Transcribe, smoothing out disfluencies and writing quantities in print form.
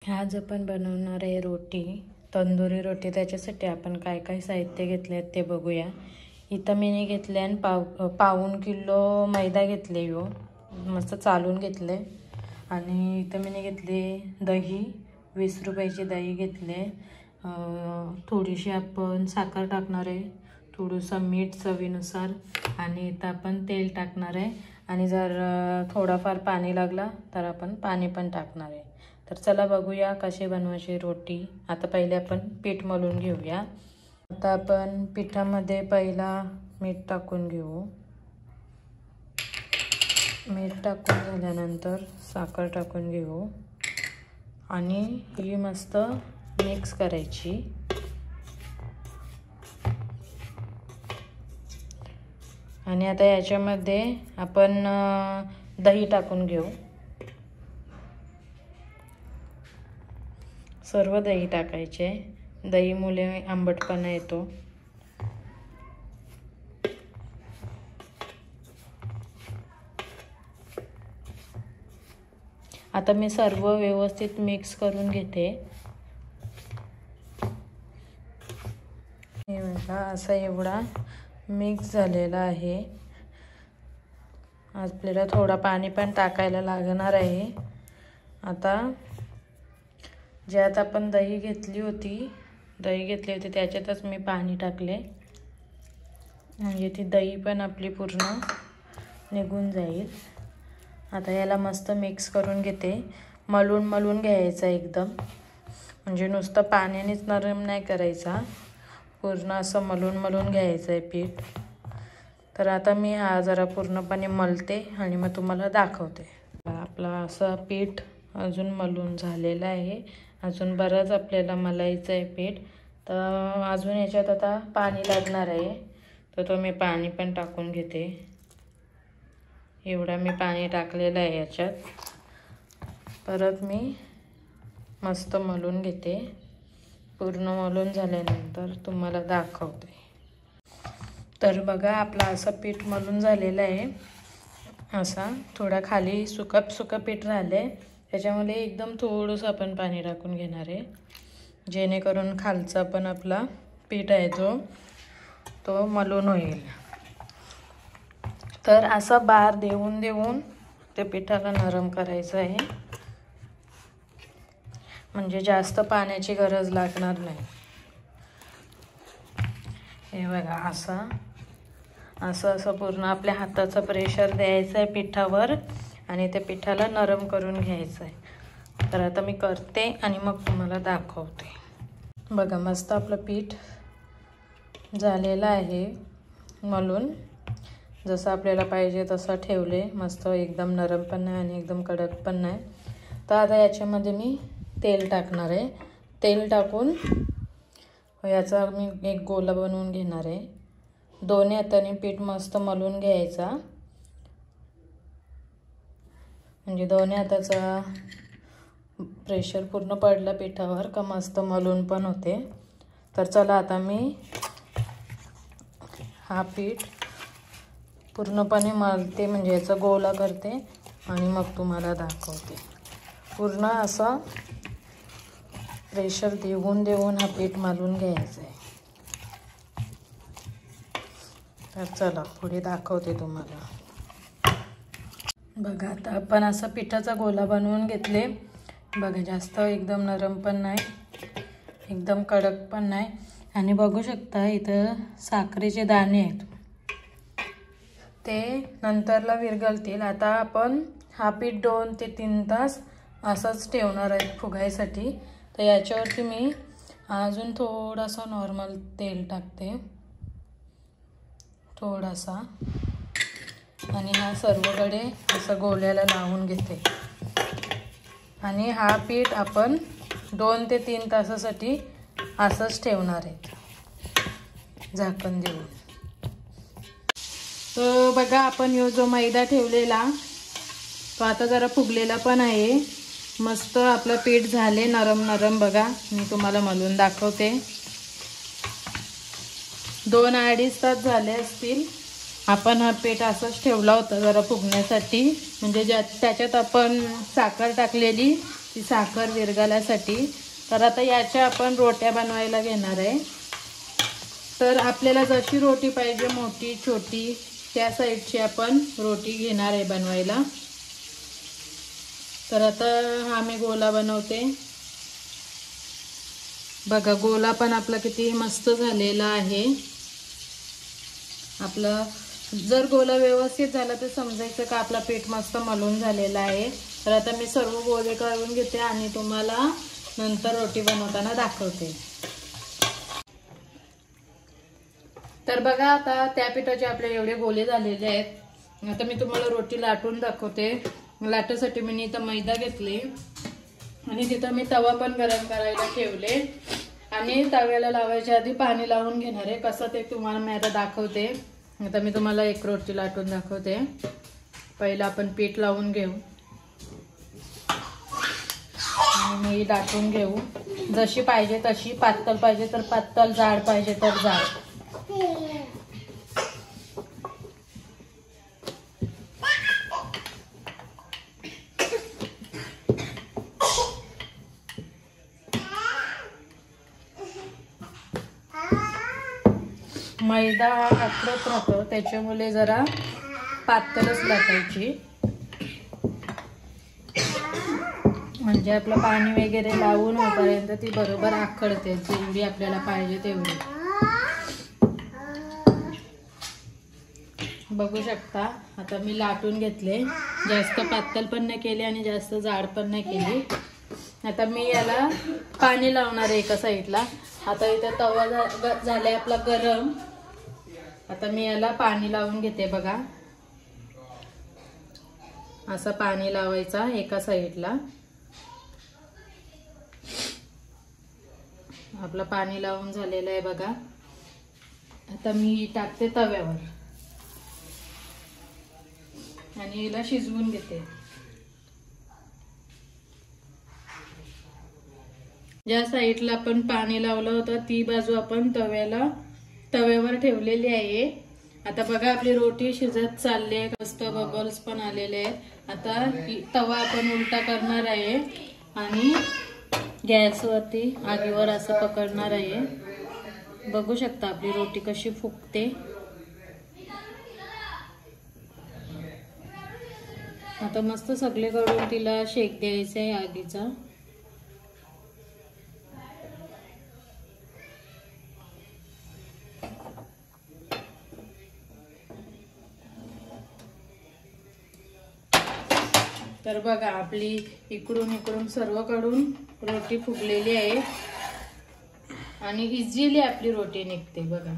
आज आपण बनवणार आहे रोटी, तंदुरी रोटी। त्याच्यासाठी आपण काय काय साहित्य घेतले ते बघूया। इथं मी घेतले पाऊण किलो मैदा घेतले, मस्त चालून घेतले। आणि इथं मी घेतले दही, 20 रुपयाची दही घेतले। थोडीशी आपण साखर टाकणार आहे, थोडंसं मीठ चवीनुसार, आणि इथं आपण तेल टाकणार आहे। आणि जर थोडाफार पाणी लागला तर आपण पाणी पण टाकणार आहे। तर चला बघूया कशी बनवायची रोटी। आता पहिले आपण पीठ मळून घेऊया। आता आपण पिठामध्ये पहिला मीठ टाकून घेऊ। मीठ टाकून झाल्यानंतर साखर टाकून घेऊ आणि ही मस्त मिक्स करायची। आणि आता याच्यामध्ये आपण दही टाकून घेऊ। सर्व दही टाकायचे, दहीमुळे आंबटपणा येतो। आता मी सर्व व्यवस्थित मिक्स करून घेते। हे बघा, असा एवढा मिक्स झालेला आहे। आपल्याला थोडा पाणी पण टाकायला लागणार आहे। आता ज्यात आपण दही घेतली होती त्याच्यातच मी पाणी टाकले, म्हणजे ती दही पण आपली पूर्ण निघून जाईल। आता याला मस्त मिक्स करून घेते। मळून घ्यायचं एकदम, म्हणजे नुसतं पाण्यानेच नरम नाही करायचा, पूर्ण असं मळून घ्यायचं आहे पीठ। तर आता मी हा जरा पूर्णपणे मळते आणि मग तुम्हाला दाखवते। आपला असं पीठ अजून मळून झालेलं आहे। अजून बरंच आपल्याला मळायचं आहे पीठ। तर अजून याच्यात आता पाणी लागणार आहे, तर तो मी पाणी पण टाकून घेते। एवढा मी पाणी टाकलेलं आहे याच्यात। परत मी मस्त मळून घेते। पूर्ण मळून झाल्यानंतर तुम्हाला दाखवते। तर बघा, आपला असं पीठ मळून झालेलं आहे। असा थोडा खाली सुकं पीठ राहिले, त्याच्यामुळे एकदम थोडंसं आपण पाणी टाकून घेणार आहे, जेणेकरून खालचा पण आपला पीठ आहे तो मळून होईल। तर असा बार देऊन ते पिठाला नरम करायचं आहे, म्हणजे जास्त पाण्याची गरज लागणार नाही। हे बघा, असं पूर्ण आपल्या हाताचं प्रेशर द्यायचं आहे पिठावर आणि ते पिठाला नरम करून घ्यायचं आहे। तर आता मी करते आणि मग तुम्हाला दाखवते। बघा, मस्त आपलं पीठ झालेलं आहे मळून। जसं आपल्याला पाहिजे तसं ठेवले, मस्त एकदम नरम पण नाही आणि एकदम कडक पण नाही। तर आता याच्यामध्ये मी तेल टाकणार आहे। तेल टाकून याचा मी एक गोला बनवून घेणार आहे। दोन्ही हाताने पीठ मस्त मळून घ्यायचा, म्हणजे दोन्ही हाताचा प्रेशर पूर्ण पडला पिठावर का मस्त मळून पण होते। तर चला आता मी हा पीठ पूर्णपणे मळते, म्हणजे याचा गोला करते आणि मग तुम्हाला दाखवते। पूर्ण असं प्रेशर देऊन हा पीठ मळून घ्यायचा आहे। तर चला पुढे दाखवते तुम्हाला। बघा, आता आपण असं पिठाचा गोला बनवून घेतले। बघा, जास्त एकदम नरम पण नाही, एकदम कडक पण नाही। आणि बघू शकता इथं साखरेचे दाणे आहेत, ते नंतरला विरघळतील। आता आपण हा पीठ 2 ते 3 तास असंच ठेवणार आहे फुगायसाठी। तर याच्यावरती मी अजून थोडासा नॉर्मल तेल टाकते, थोडासा, आणि हा सर्वकडे असं गोल्याला लावून घेते। आणि हा पीठ आपण 2 ते 3 तासासाठी असंच ठेवणार आहे झाकण देऊन। तर बघा, आपण जो मैदा ठेवलेला तो आता जरा फुगलेला पण आहे। मस्त आपलं पीठ झाले नरम। बघा, मी तुम्हाला मळून दाखवते। 2-2.5 तास झाले असतील। आपण हा पीठ असंच ठेवला होता जरा फुगण्यासाठी, म्हणजे त्याच्यात आपण साखर टाकलेली ती साखर विरघळण्यासाठी। तर आता याच्या आपण रोट्या बनवायला घेणार आहे। तर आपल्याला जशी रोटी पाहिजे, मोठी छोटी, त्या साईजची आपण रोटी घेणार आहे बनवायला। तर आता हा मी गोला बनवते। बघा गोला पण आपला किती मस्त झालेला आहे। आपला जर गोला व्यवस्थित झाला तर समजायचं का आपला पीठ मस्त मळून झालेला आहे। तर आता मी सर्व गोळे करून घेते आणि तुम्हाला नंतर रोटी बनवताना दाखवते। तर बघा आता त्या पिठाचे आपले एवढे गोळे झालेले आहेत। आता मी तुम्हाला रोटी लाटून दाखवते। लाटासाठी मी इथं मैदा घेतले आणि तिथं मी तवा पण गरम करायला ठेवले आणि तव्याला लावायच्या आधी पाणी लावून घेणार आहे। कसं ते तुम्हाला मी आता दाखवते। आता मी तुम्हाला एक रोटी लाटून दाखवते। पहिला आपण पीठ लावून घेऊ आणि मी लाटून घेऊ, जशी पाहिजे तशी, पातळ पाहिजे तर पातळ, जाड पाहिजे तर जाड। मैदा आक्रत राहतो त्याच्यामुळे जरा पातळच लाटायची, म्हणजे आपलं पाणी वगैरे लावून होईपर्यंत ती बरोबर आखडते, जेवढी आपल्याला पाहिजे तेवढी। बघू शकता आता मी लाटून घेतले, जास्त पातळ पण नाही केली आणि जास्त जाड पण नाही केली। आता मी याला पाणी लावणार आहे एका साईडला। आता इथे तवा झालाय आपला गरम। आता मी याला पाणी लावून घेते। बघा असं पाणी लावायचा एका साईडला। आपलं पाणी लावून झालेलं आहे बघा। आता मी टाकते तव्यावर आणि याला शिजवून घेते। ज्या साईडला आपण पाणी लावलं होतं ती बाजू आपण तव्यावर ठेवलेली आहे। आता बघा आपली रोटी शिजत चालली आहे, मस्त बबल्स पण आलेले आहेत। आता तवा आपण उलटा करणार आहे आणि गॅसवरती आगीवर असं पकडणार आहे। बघू शकता आपली रोटी कशी फुगते। आता मस्त सगळीकडून तिला शेक द्यायचा आहे आगीचा। तर बघा आपली इकडून सर्वकडून रोटी फुगलेली आहे आणि इझिली आपली रोटी निघते बघा।